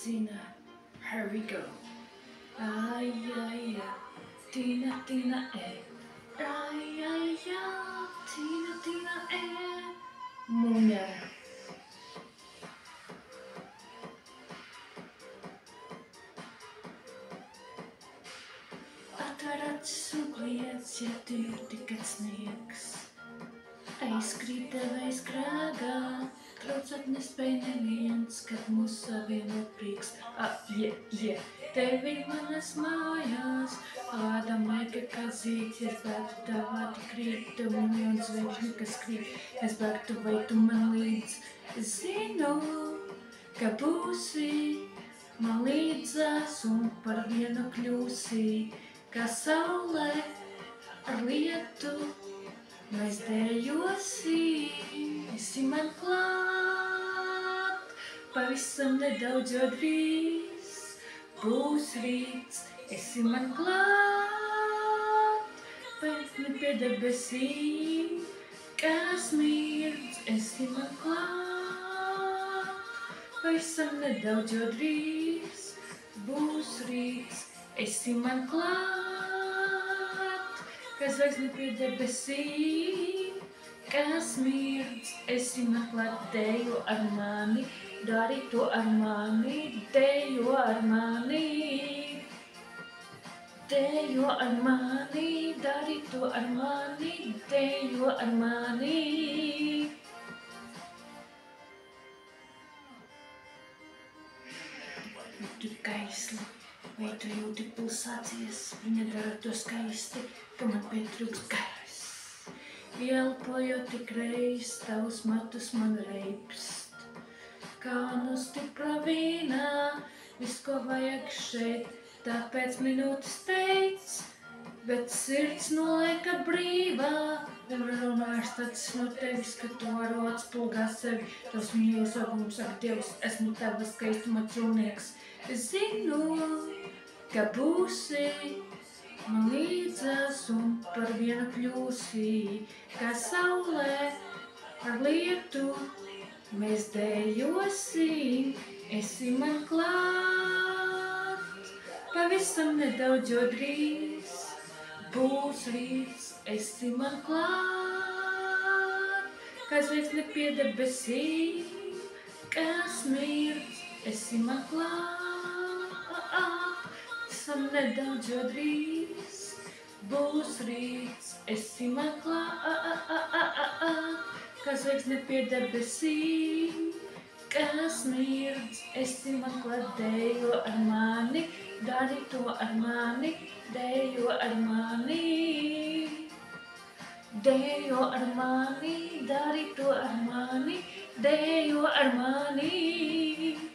Tina, here we go. Ay, ay, ay, Tina, Tina, Ay, ay, ay, Tina, Tina, Munya. Atver acis un kliedz, ja tu jūti, kad sniegs. Aizkrīt tev aizkrāgā, traucēt nespēj neviens, kad mūs savieno prieks. Tevi manas mājās, āda maika kā zīts, es bēgtu tavā tik krīt, tev miljonu zvēkšņi, kas krīt, es bēgtu vai tu man līdz. Zinu, ka būsi man līdzās un par vienu kļūsi, kā saulē ar lietu. Mēs dejosim, esi man klāt, pavisam nedaudz jau drīz būs rīts, esi man klāt, pēkšņi pie debesīm, kas mirdz, esi man klāt, pavisam nedaudz jau drīz būs rīts, esi man klāt. Kas zvaigzne pie debesīm, kas mirdz, esi man klāt, dejo ar mani, dari to ar mani, dejo ar mani. Dejo ar mani, dari to ar mani, dejo ar mani. Tu kaisli. Vai tu jūti pulsācijas, viņa dara to skaisti, ka man pietrūkst gaiss. Ielpojot tik reiz, tavus matus man reibst. Kā no stipra vīnā, viss, ko vajag šeit, tāpēc minūtes teic, bet sirds nolieka brīvā. Nevar runājuši tāds no tevis, ka tu varu atspulgā sevi. Tavs mīļos augums saka, Dievs, esmu tava skaistuma cilvēks. Es zinu, ka būsi man līdzās un par vienu kļūsi, kā saulē ar lietu. Mēs dejosim, esi man klāt, pavisam nedaudz jau drīz būs rīts, esi man klāt. Kā zvaigzne pie debesīm, kas mirdz, esi man klāt. Pavisam nedaudz jau drīz būs rīts, esi man klāt. Kā zvaigzne pie debesīm, kas mirdz, esi man klāt, dejo ar mani, dari to ar mani, dejo ar mani. Dejo ar mani, dari to ar mani, dejo ar mani.